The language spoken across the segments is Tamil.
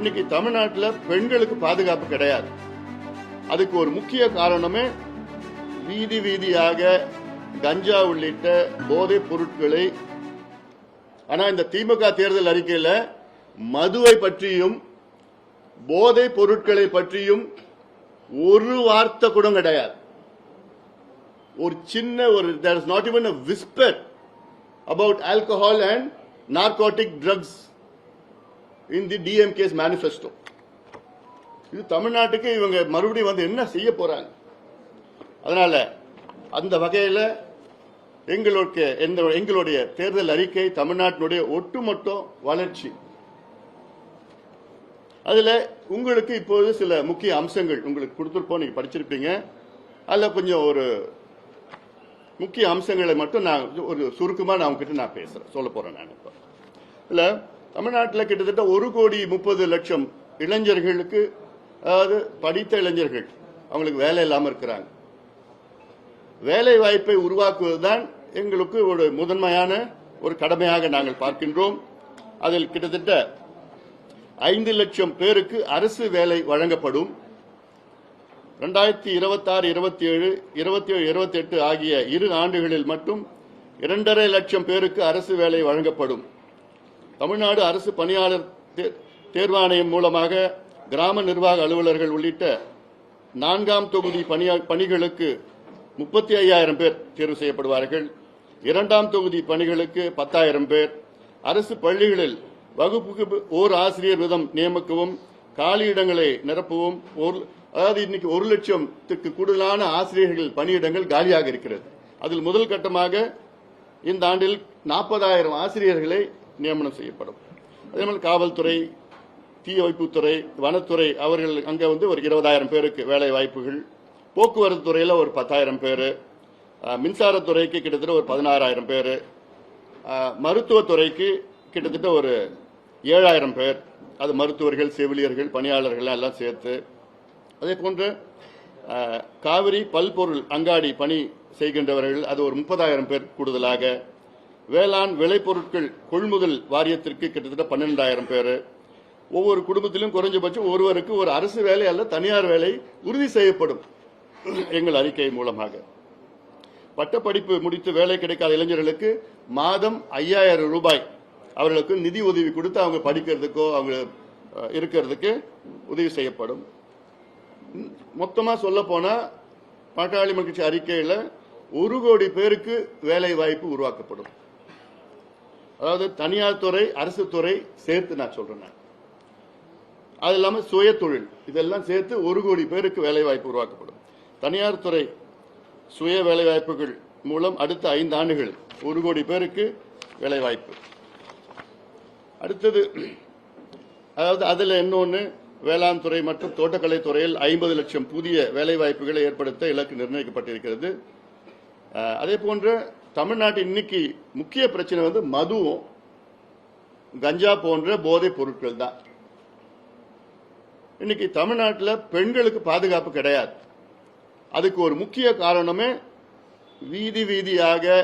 இன்னைக்கு தமிழ்நாட்டில் பெண்களுக்கு பாதுகாப்பு கிடையாது. அதுக்கு ஒரு முக்கிய காரணமே வீதி வீதியாக கஞ்சா உள்ளிட்ட போதைப் பொருட்களை. ஆனா இந்த திமுக தேர்தல் அறிக்கையில் மதுவை பற்றியும் போதைப் பொருட்களை பற்றியும் ஒரு வார்த்தை கூட கிடையாது. ஒரு சின்ன there is not even a whisper about alcohol and narcotic drugs in the DMK's manifesto. இது தமிழ்நாட்டுக்கு இவங்க மறுபடியும் வந்து என்ன செய்ய போறாங்க? அதனால அந்த வகையில எங்களுடைய தேர்தல் அறிக்கை தமிழ்நாட்டினுடைய ஒட்டுமொத்த வளர்ச்சி. அதுல உங்களுக்கு இப்போது சில முக்கிய அம்சங்கள் உங்களுக்கு கொடுத்திருப்போம், நீங்க படிச்சிருப்பீங்க. அதுல கொஞ்சம் ஒரு முக்கிய அம்சங்களை மட்டும் நான் ஒரு சுருக்கமா நான் உங்ககிட்ட நான் சொல்ல போறேன். நான் இப்ப இல்ல தமிழ்நாட்டில் கிட்டத்தட்ட 1,30,00,000 இளைஞர்களுக்கு, அதாவது படித்த இளைஞர்கள், அவங்களுக்கு வேலை இல்லாம இருக்கிறாங்க. வேலை வாய்ப்பை உருவாக்குவதுதான் எங்களுக்கு ஒரு முதன்மையான ஒரு கடமையாக நாங்கள் பார்க்கின்றோம். அதில் கிட்டத்தட்ட 5 லட்சம் பேருக்கு அரசு வேலை வழங்கப்படும். 2026, 27, 27, 28 ஆகிய 2 ஆண்டுகளில் மட்டும் 2.5 லட்சம் பேருக்கு அரசு வேலை வழங்கப்படும். தமிழ்நாடு அரசு பணியாளர் தேர்வாணையம் மூலமாக கிராம நிர்வாக அலுவலர்கள் உள்ளிட்ட 4ஆம் தொகுதி பணிகளுக்கு 35,000 பேர் தேர்வு செய்யப்படுவார்கள். 2ஆம் தொகுதி பணிகளுக்கு 10,000 பேர். அரசு பள்ளிகளில் வகுப்புக்கு ஓர் ஆசிரியர் வீதம் நியமிக்கவும், காலியிடங்களை நிரப்பவும், அதாவது இன்னைக்கு 1 லட்சத்துக்கு கூடுதலான ஆசிரியர்கள் பணியிடங்கள் காலியாக இருக்கிறது. அதில் முதல் கட்டமாக இந்த ஆண்டில் 40,000 ஆசிரியர்களை நியமனம் செய்யப்படும். அதே மாதிரி காவல்துறை, தீயணைப்புத்துறை, வனத்துறை, அவர்கள் அங்க ஒரு 20,000 பேருக்கு வேலை வாய்ப்புகள். போக்குவரத்து துறையில் ஒரு 10,000 பேர். மின்சாரத்துறைக்கு கிட்டத்தட்ட ஒரு 16,000 பேர். மருத்துவத்துறைக்கு கிட்டத்தட்ட ஒரு 7,000 பேர். அது மருத்துவர்கள், செவிலியர்கள், பணியாளர்கள் எல்லாம் சேர்த்து. அதே போன்று காவிரி பல்பொருள் அங்காடி பணி செய்கின்றவர்கள், அது ஒரு 30,000 பேர் கூடுதலாக. வேளாண் விளைபொருட்கள் கொள்முதல் வாரியத்திற்கு கிட்டத்தட்ட 12,000 பேர். ஒவ்வொரு குடும்பத்திலும் குறைஞ்சபட்சம் ஒருவருக்கு ஒரு அரசு வேலை அல்ல தனியார் வேலை உறுதி செய்யப்படும் எங்கள் அறிக்கை மூலமாக. பட்டப்படிப்பு முடித்து வேலை கிடைக்காத இளைஞர்களுக்கு மாதம் 5,000 ரூபாய் அவர்களுக்கு நிதி உதவி கொடுத்து அவங்க படிக்கிறதுக்கோ அவங்க இருக்கிறதுக்கு உதவி செய்யப்படும். மொத்தமா சொல்ல போனா பாட்டாளி மக்கள் கட்சி அறிக்கையில் 1 கோடி பேருக்கு வேலை வாய்ப்பு உருவாக்கப்படும். அதாவது தனியார் துறை, அரசு துறை சேர்த்து நான் சொல்றேன். அது இல்லாம சுய தொழில், இதெல்லாம் சேர்த்து 1 கோடி பேருக்கு வேலை வாய்ப்பு உருவாக்கப்படும். தனியார் துறை சுய வேலை வாய்ப்புகள் மூலம் அடுத்த 5 ஆண்டுகள் 1 கோடி பேருக்கு வேலை வாய்ப்பு. அடுத்தது, அதாவது அதுல இன்னொன்னு, வேளாண் துறை மற்றும் தோட்டக்கலை துறையில் 50 லட்சம் புதிய வேலை வாய்ப்புகளை ஏற்படுத்த இலக்கு நிர்ணயிக்கப்பட்டிருக்கிறது. அதே போன்று தமிழ்நாட்டின் இன்னைக்கு முக்கிய பிரச்சனை மதுவும் கஞ்சா போன்ற போதைப் பொருட்கள் தான். இன்னைக்கு தமிழ்நாட்டில் பெண்களுக்கு பாதுகாப்பு கிடையாது. அதுக்கு ஒரு முக்கிய காரணமே வீதி வீதியாக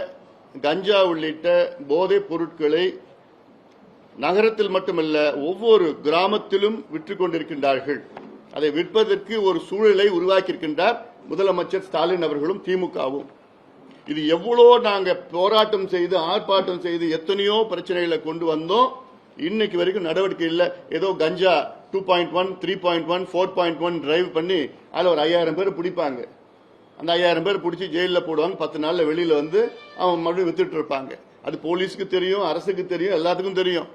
கஞ்சா உள்ளிட்ட போதைப் பொருட்களை நகரத்தில் மட்டுமல்ல ஒவ்வொரு கிராமத்திலும் விற்றுக் கொண்டிருக்கின்றார்கள். அதை விற்பதற்கு ஒரு சூழலை உருவாக்கியிருக்கின்றார் முதலமைச்சர் ஸ்டாலின் அவர்களும் திமுகவும். இது எவ்வளோ நாங்க போராட்டம் செய்து ஆர்ப்பாட்டம் செய்து எத்தனையோ பிரச்சனைகளை கொண்டு வந்தோம், இன்னைக்கு வரைக்கும் நடவடிக்கை இல்லை. ஏதோ கஞ்சா 2.1, 3.1, 4.1 டிரைவ் பண்ணி அதில் ஒரு 5,000 பேர் பிடிப்பாங்க. அந்த 5,000 பேர் பிடிச்சி ஜெயிலில் போடுவாங்க. 10 நாள்ல வெளியில அவன் மறுபடியும் வித்துட்டு இருப்பாங்க. அது போலீஸுக்கு தெரியும், அரசுக்கு தெரியும், எல்லாத்துக்கும் தெரியும்.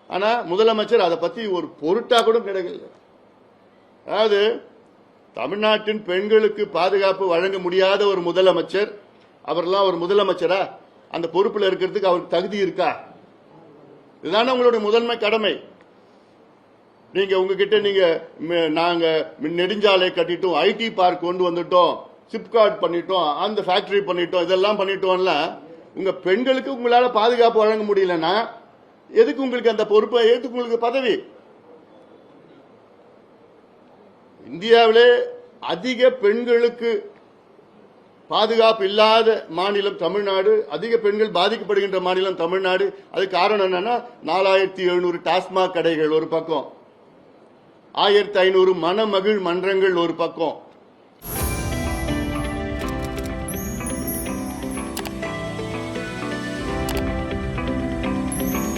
ஆனா முதலமைச்சர் அதை பத்தி ஒரு பொருட்டா கூட கிடைக்கல. அதாவது தமிழ்நாட்டின் பெண்களுக்கு பாதுகாப்பு வழங்க முடியாத ஒரு முதலமைச்சர், அவரெல்லாம் ஒரு முதலமைச்சரா? அந்த பொறுப்புல இருக்கிறதுக்கு அவருக்கு தகுதி இருக்கா? இதுதானே உங்களுடைய முதன்மை கடமை. நீங்க உங்ககிட்ட நாங்க நெடுஞ்சாலை கட்டிட்டோம், ஐடி பார்க் கொண்டு வந்துட்டோம், சிப்காட் பண்ணிட்டோம், அந்த ஃபேக்டரி பண்ணிட்டோம், இதெல்லாம் பண்ணிட்டோம்ல. உங்க பெண்களுக்கு உங்களால பாதுகாப்பு வழங்க முடியலன்னா எதுக்கு உங்களுக்கு அந்த பொறுப்பை, எதுக்கு உங்களுக்கு பதவி? இந்தியாவிலே அதிக பெண்களுக்கு பாதுகாப்பு இல்லாத மாநிலம் தமிழ்நாடு, அதிக பெண்கள் பாதிக்கப்படுகின்ற மாநிலம் தமிழ்நாடு. அது காரணம் என்னன்னா 4700 டாஸ்மாக் கடைகள் ஒரு பக்கம், 1500 மணமகிழ் மன்றங்கள் ஒரு பக்கம்,